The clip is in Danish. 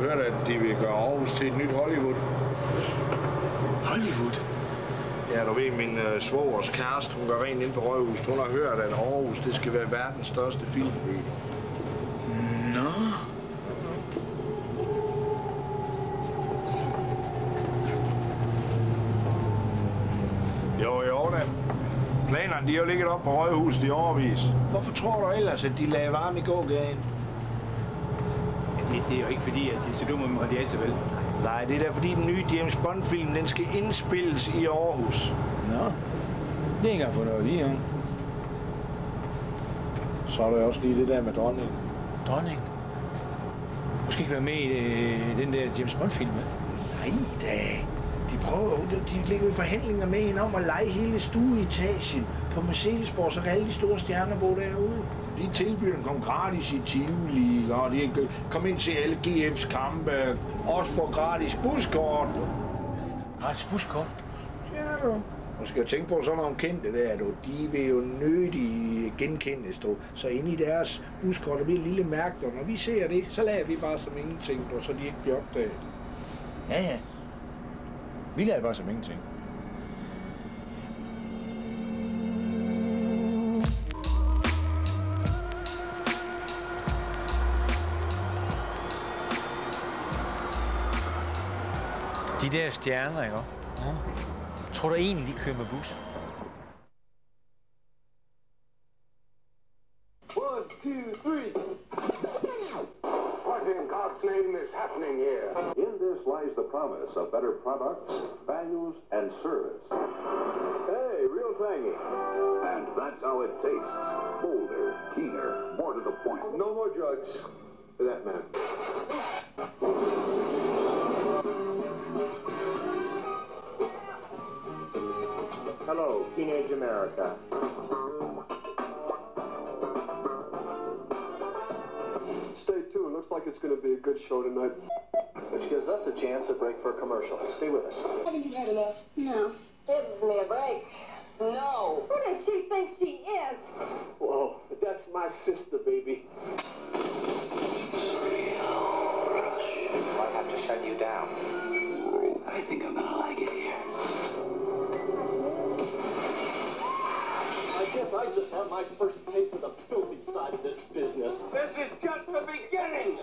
hørt, at de vil gøre Aarhus til et nyt Hollywood. Hollywood? Ja, du ved, min svogers kæreste, hun går rent ind på Rødhus. Hun har hørt, at Aarhus, det skal være verdens største filmby. Nå. Jo da. Planerne, de har jo ligget op på Rødhuset i årevis. Hvorfor tror du ellers, at de lagde varme i gågaden? Det er jo ikke fordi, at det er så dumme, og det er så vel. Nej, det er da fordi den nye James Bond-film, den skal indspilles i Aarhus. Nå, det er ikke engang for noget lige, jo. Så er der også lige det der med dronningen. Dronningen? Hun skal ikke være med i den der James Bond-film, vel? Nej da. De ligger i forhandlinger med hende om at leje hele stueetagen på Mercedesborg, så kan alle de store stjerner bo derude. De tilbyder den kom gratis i Tivoli, og de kan komme ind til alle GF's kampe, også få gratis buskort. Gratis buskort? Ja, du. Du skal jo tænke på sådan nogle kendte der, du. De vil jo nødig genkendes, du. Så inde i deres buskort, der bliver et lille mærke, og når vi ser det, så lader vi bare som ingenting, du, så de ikke bliver opdaget. Ja. Vi lader bare som ingenting. De der stjerner, ikke? Ja. Tror du egentlig, de kører med bus? 1, 2, 3. What in God's name is happening here? In this lies the promise of better products, values, and service. Hey, real tangy. And that's how it tastes. Bolder, keener, more to the point. No more drugs for that man. Hello, Teenage America. Stay tuned. Looks like it's going to be a good show tonight. Which gives us a chance to break for a commercial. Stay with us. Haven't you had enough? No. Give me a break. No. Who does she think she is? Whoa, that's my sister, baby. Might have to shut you down. I think I'm gonna like it here. I guess I just had my first taste of the filthy side of this business. This is just the beginning.